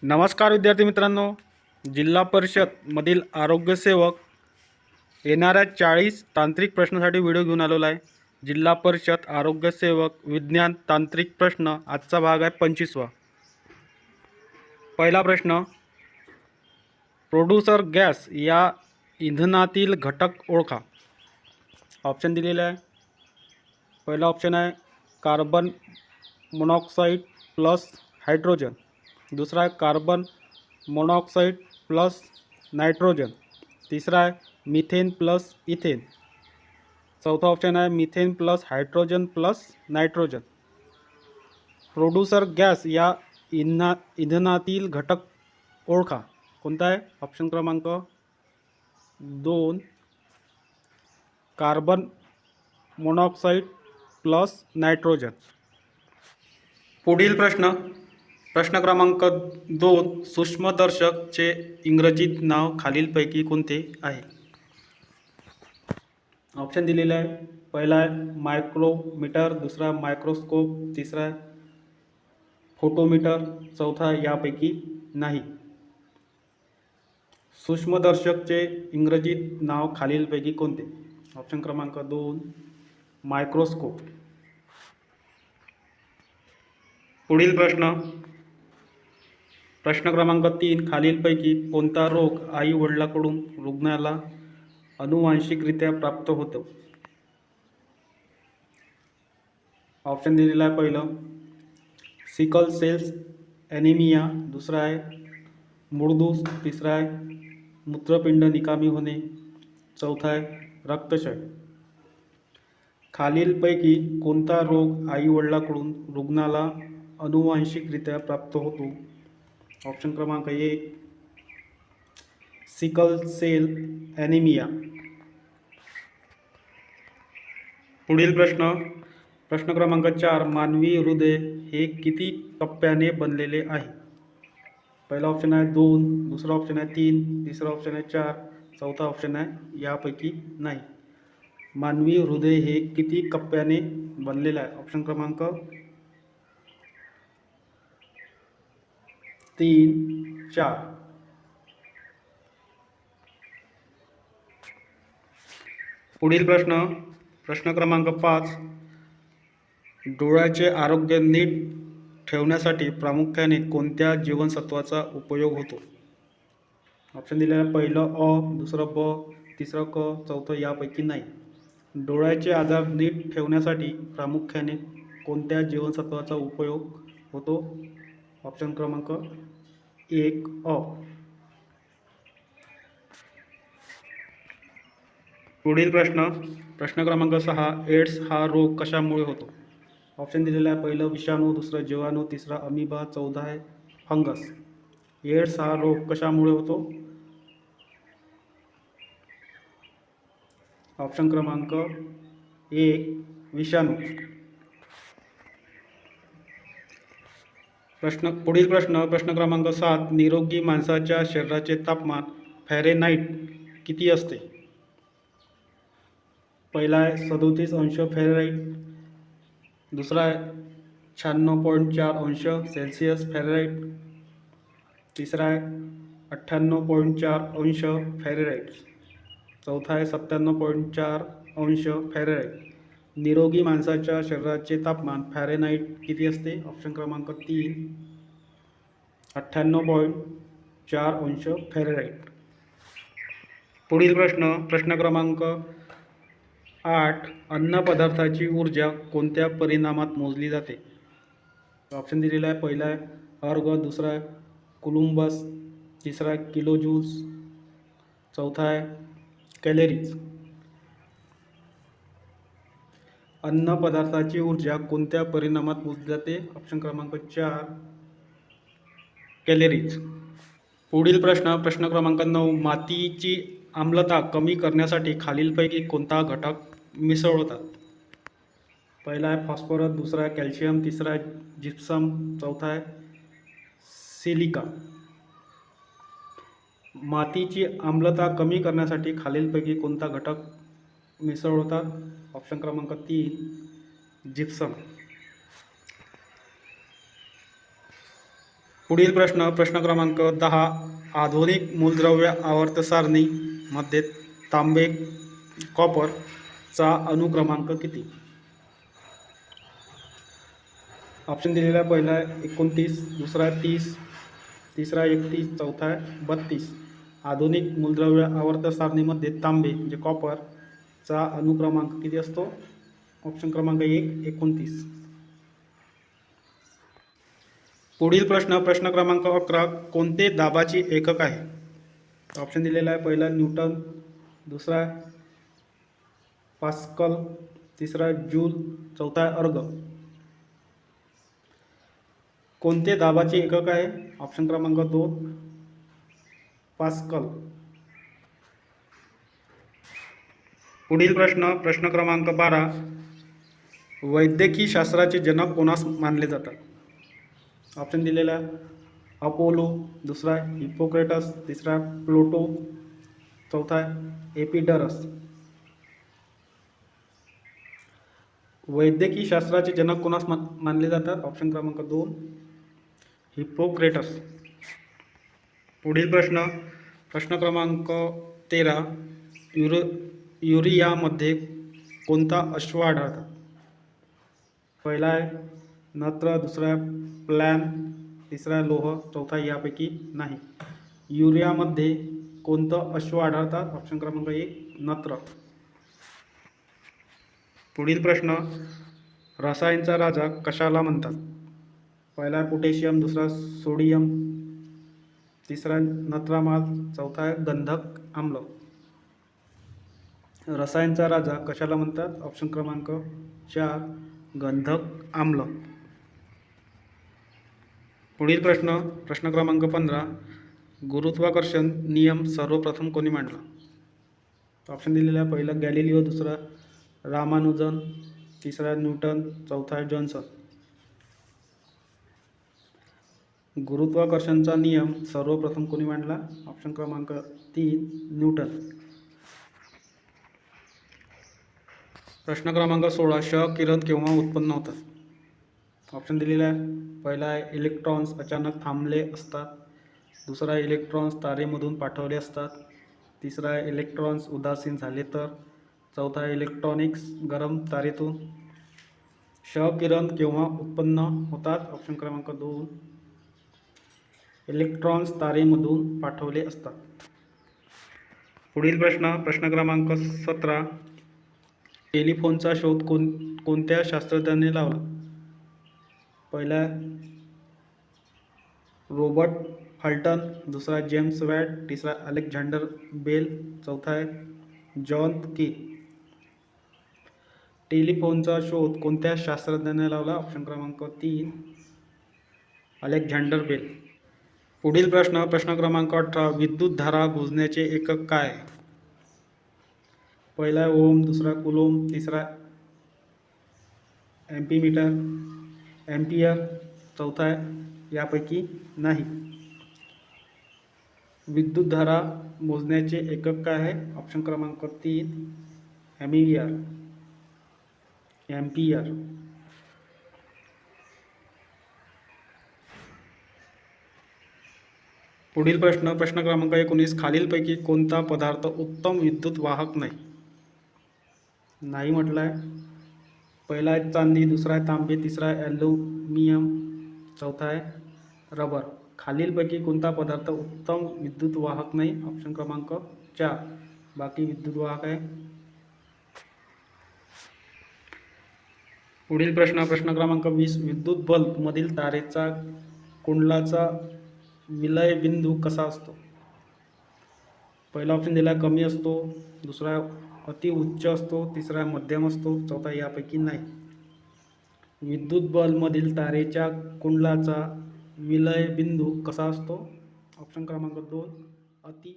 नमस्कार विद्यार्थी मित्रांनो, जिल्हा परिषदमधील आरोग्यसेवक येणाऱ्या 40 तांत्रिक प्रश्नासाठी व्हिडिओ घेऊन आलेलो आहे. जिल्हा परिषद आरोग्यसेवक विज्ञान तांत्रिक प्रश्न, आजचा भाग आहे 25वा. पहिला प्रश्न, प्रोड्यूसर गॅस या इंधनातील घटक ओळखा. ऑप्शन दिलेले आहे. पहिला ऑप्शन आहे कार्बन मोनॉक्साईड प्लस हायड्रोजन. दुसरा आहे कार्बन मोनॉक्साईड प्लस नायट्रोजन. तिसरा आहे मिथेन प्लस इथेन. चौथा ऑप्शन आहे methane plus hydrogen plus nitrogen. Producer gas या इंधनातील घटक ओळखा. कोणता आहे? ऑप्शन क्रमांक 2 कार्बन मोनॉक्साईड प्लस नायट्रोजन. पुढील प्रश्न क्रमांक 2, सूक्ष्मदर्शकचे इंग्रजीत नाव खालीलपैकी कोणते आहे? ऑप्शन दिलेले आहे. पहिला आहे मायक्रोमीटर, दुसरा मायक्रोस्कोप, तिसरा फोटोमीटर, चौथा यापैकी नाही. सूक्ष्मदर्शकचे इंग्रजीत नाव खालीलपैकी कोणते? ऑप्शन क्रमांक 2 मायक्रोस्कोप. पुढील प्रश्न क्रमांक 3, खालीलपैकी कोणता रोग आई वडिलांकडून रुग्णाला अनुवांशिकरित्या प्राप्त होतो? ऑप्शन दिलेला आहे. पहिलं सिकल सेल्स ॲनिमिया, दुसरा आहे मूळदूस, तिसरा आहे मूत्रपिंड निकामी होणे, चौथा आहे रक्तक्षय. खालीलपैकी कोणता रोग आई वडिलांकडून रुग्णाला अनुवांशिकरित्या प्राप्त होतो? ऑप्शन क्रमांक 1 सिकल सेल ॲनिमिया. पुढील प्रश्न क्रमांक 4, मानवी हृदय हे किती टप्प्याने बनलेले आहे? पहिला ऑप्शन आहे 2, दुसरा ऑप्शन आहे 3, तिसरा ऑप्शन आहे 4, चौथा ऑप्शन आहे यापैकी नाही. मानवी हृदय हे किती टप्प्याने बनलेले आहे? ऑप्शन क्रमांक 3, 4. पुढील प्रश्न क्रमांक 5, डोळ्याचे आरोग्य नीट ठेवण्यासाठी प्रामुख्याने कोणत्या जीवनसत्वाचा उपयोग होतो? ऑप्शन दिलेला आहे. पहिलं अ, दुसरं ब, तिसरं क, चौथं यापैकी नाही. डोळ्याचे आजार नीट ठेवण्यासाठी प्रामुख्याने कोणत्या जीवनसत्वाचा उपयोग होतो? ऑप्शन क्रमांक 1 अ. पुढील प्रश्न क्रमांक 6, एड्स हा रोग कशामुळे होतो? ऑप्शन दिलेला आहे. पहिलं विषाणू, दुसरं जीवाणू, तिसरा अमिबा, चौथा आहे फंगस. एड्स हा रोग कशामुळे होतो? ऑप्शन क्रमांक 1 विषाणू. पुढील प्रश्न क्रमांक 7, निरोगी माणसाच्या शरीराचे तापमान फॅरेनहाइट किती असते? पहिला आहे 37 अंश फॅरेनहाइट, दुसरा आहे 96.4 अंश सेल्सिअस फॅरेनहाइट, तिसरा आहे 98.4 अंश फॅरेनहाइट, चौथा आहे 97.4 अंश फॅरेनहाइट. निरोगी माणसाच्या शरीराचे तापमान फॅरेनहाइट किती असते? ऑप्शन क्रमांक 3 98.4 अंश फॅरेनहाइट. पुढील प्रश्न क्रमांक 8, अन्नपदार्थाची ऊर्जा कोणत्या परिमाणात मोजली जाते? ऑप्शन दिलेला आहे. पहिला आहे अर्ग, दुसरा आहे कुलुम्बस, तिसरा आहे किलोजूल्स, चौथा आहे कॅलरीज. अन्नपदार्थाची ऊर्जा कोणत्या परिमाणात मोजली जाते? ऑप्शन क्रमांक 4 कॅलरीज. पुढील प्रश्न क्रमांक 9, मातीची आम्लता कमी करण्यासाठी खालीलपैकी कोणता घटक मिसळतात? पहिला आहे फॉस्फरस, दुसरा आहे कॅल्शियम, तिसरा आहे जिप्सम, चौथा आहे सिलिका. मातीची आम्लता कमी करण्यासाठी खालीलपैकी कोणता घटक मिसळतात? ऑप्शन क्रमांक 3 जिप्सम. पुढील प्रश्न क्रमांक 10. आधुनिक मूलद्रव्य आवर्त सारणी मध्ये तांबे कॉपर चा अनुक्रमांक किती? ऑप्शन दिलेला आहे. पहिला आहे 29, दुसरा आहे 30, तिसरा 31, चौथा आहे 32. आधुनिक मूलद्रव्य आवर्त सारणीमध्ये तांबे म्हणजे कॉपरचा अनुक्रमांक किती असतो? ऑप्शन क्रमांक 1, 29. पुढील प्रश्न क्रमांक 11. कोणते दाबाची एकक आहे? ऑप्शन दिलेला आहे. पहिला न्यूटन, दुसरा पास्कल, तिसरा जूल, चौथा अर्ग. कोणते दाबाचे एकक आहे? ऑप्शन क्रमांक 2, पास्कल. पुढील प्रश्न क्रमांक 12. वैद्यकीय शास्त्राचे जनक कोणास मानले जातात? ऑप्शन दिलेला आहे. अपोलो, दुसरा हिपोक्रेटस, तिसरा प्लूटो, चौथा एपिडरस. वैद्यकीय शास्त्राचे जनक कोणास मानले जातात? ऑप्शन क्रमांक 2, हिपोक्रेटस. पुढील प्रश्न क्रमांक 13. युरियामध्ये कोणता अश्व आढळतात? पहिला आहे नत्र, दुसरा प्लॅन, तिसरा लोह, चौथा यापैकी नाही. युरियामध्ये कोणतं अश्व आढळतात? ऑप्शन क्रमांक 1, नत्र. पुढील रसायनचा राजा कशाला म्हणतात? पहिला पोटॅशियम, दुसरा सोडियम, तिसरा नत्रामाल, चौथा गंधक आम्ल. रसायनचा राजा कशाला म्हणतात? ऑप्शन क्रमांक 4, गंधक आम्ल. पुढील प्रश्न क्रमांक 15. गुरुत्वाकर्षण नियम सर्वप्रथम कोणी मांडला? ऑप्शन दिलेला आहे. पहिला गॅलिलिओ, दुसरा रामानुजन, तिसरा न्यूटन, चौथा जॉन्सन. गुरुत्वाकर्षणचा नियम सर्वप्रथम कोणी मांडला? ऑप्शन क्रमांक 3, न्यूटन. प्रश्न क्रमांक 16. क्ष किरण केव्हा उत्पन्न होतात? ऑप्शन दिलेला आहे. पहिला आहे इलेक्ट्रॉन्स अचानक थांबले असतात, दुसरा इलेक्ट्रॉन्स तारेमधून पाठवले असतात, तिसरा आहे इलेक्ट्रॉन्स उदासीन झाले तर, चौथा इलेक्ट्रॉनिक्स गरम तारेतून. क्ष किरण केव्हा उत्पन्न होतात? ऑप्शन क्रमांक 2, इलेक्ट्रॉन्स तारेमधून पाठवले असतात. पुढील प्रश्न क्रमांक 17. टेलिफोनचा शोध कोणत्या शास्त्रज्ञाने लावला? पहिला रॉबर्ट हल्टन, दुसरा जेम्स वॅट, तिसरा अलेक्झांडर बेल, चौथा आहे जॉन के. टेलिफोनचा शोध कोणत्या शास्त्रज्ञाने लावला? ऑप्शन क्रमांक 3, अलेक्झांडर बेल. पुढील प्रश्न क्रमांक 18. विद्युत धारा मोजण्याचे एकक काय आहे? पहिला ओम, दुसरा कुलोम, तिसरा एम्पीमीटर, एम्पियर, चौथा यापैकी नाही. विद्युत धारा मोजण्याचे एकक काय आहे? ऑप्शन क्रमांक 3, एम्पियर. पुढील प्रश्न क्रमांक 19. खालीलपैकी कोणता पदार्थ उत्तम विद्युत वाहक नाही म्हटलं आहे. पहिला आहे चांदी, दुसरा आहे तांबे, तिसरा आहे ॲल्युमिनियम, चौथा आहे रबर. खालीलपैकी कोणता पदार्थ उत्तम विद्युत वाहक नाही? ऑप्शन क्रमांक 4, बाकी विद्युत वाहक आहे. पुढील प्रश्न क्रमांक 20. विद्युत बल्ब मधील तारेचा कुंडलाचा विलय बिंदू कसा असतो? पहिला ऑप्शन दिला कमी असतो, दुसरा अति उच्च असतो, तिसरा मध्यम असतो, चौथा यापैकी नाही. विद्युत बल्ब मधील तारेच्या कुंडलाचा विलय बिंदू कसा असतो? ऑप्शन क्रमांक 2, अति